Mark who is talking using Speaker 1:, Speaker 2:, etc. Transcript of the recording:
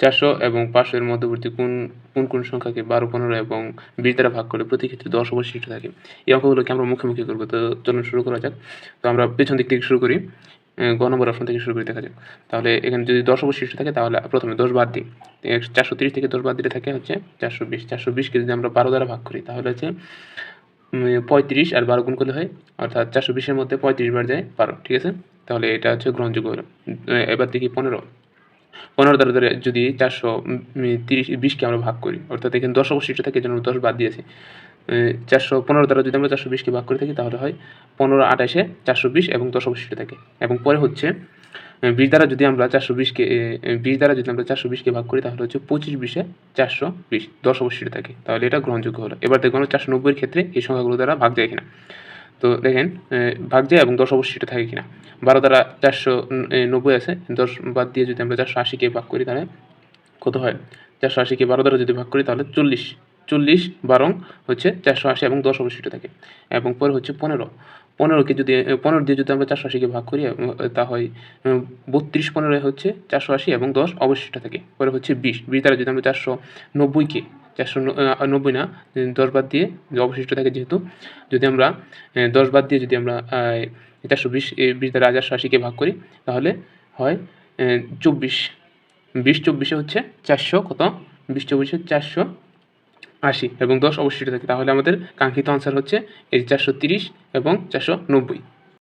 Speaker 1: 400 এবং 500 এর মধ্যবর্তী কোন সংখ্যাকে 12, 15 এবং 20 দ্বারা ভাগ করলে প্রতি ক্ষেত্রে 10 অবশিষ্ট থাকে? এই অঙ্কগুলোকে আমরা মুখোমুখি করব। তো চলুন শুরু করা যাক। তো আমরা পেছন দিক থেকে শুরু করি। গ নম্বর অপশন থেকে শুরু করে দেখা যাক। তাহলে এখানে যদি 10 অবশিষ্ট থাকে তাহলে প্রথমে 10 বাদ দিই। 430 থেকে 10 বাদ দিলে থাকে হচ্ছে 420। 420 কে যদি আমরা 12 দ্বারা ভাগ করি তাহলে হচ্ছে 35 আর 12 গুণ করলে হয়, অর্থাৎ 420 এর মধ্যে 35 বার যায় 12, ঠিক আছে? তাহলে এটা হচ্ছে গ্রহণযোগ্য হলো। এবার দেখি 15 দ্বারা যদি 20 কে আমরা ভাগ করি, অর্থাৎ এখানে 10 অবশিষ্ট থাকে এজন্য 10 বাদ দিয়েছি। 415 দ্বারা যদি আমরা 420 কে ভাগ করে থাকি তাহলে হয় 15, 28 420 এবং 10 অবশিষ্ট থাকে। এবং পরে হচ্ছে 20 দ্বারা যদি আমরা 420 কে ভাগ করি তাহলে হচ্ছে 25, 20 420, 10 অবশিষ্ট থাকে। তাহলে এটা গ্রহণযোগ্য হলো। এবার দেখব আমরা 490 এর ক্ষেত্রে এই সংখ্যাগুলো দ্বারা ভাগ যায় কিনা। তো দেখেন ভাগ যায় এবং 10 অবশিষ্ট থাকে কিনা। 12 দ্বারা 490 আছে, 10 বাদ দিয়ে যদি আমরা 480 কে ভাগ করি তাহলে কত হয়? 480 কে 12 দ্বারা যদি ভাগ করি তাহলে 40, 12 হচ্ছে 480 এবং 10 অবশিষ্ট থাকে। এবং পরে হচ্ছে 15 কে যদি 15 দিয়ে যদি আমরা 480 কে ভাগ করি তা হয় 32, 15 হচ্ছে 480 এবং 10 অবশিষ্ট থাকে। পরে হচ্ছে 20 দ্বারা যদি আমরা 490 কে 490 না 10 বাদ দিয়ে যে অবশিষ্ট থাকে, যেহেতু যদি আমরা 10 বাদ দিয়ে যদি আমরা 420 দ্বারা 480 কে ভাগ করি তাহলে হয় 24, 24 হচ্ছে 400 কত? 24 480 এবং 10 অবশিষ্ট থাকে। তাহলে আমাদের কাঙ্ক্ষিত আনসার হচ্ছে এই 430 এবং 490।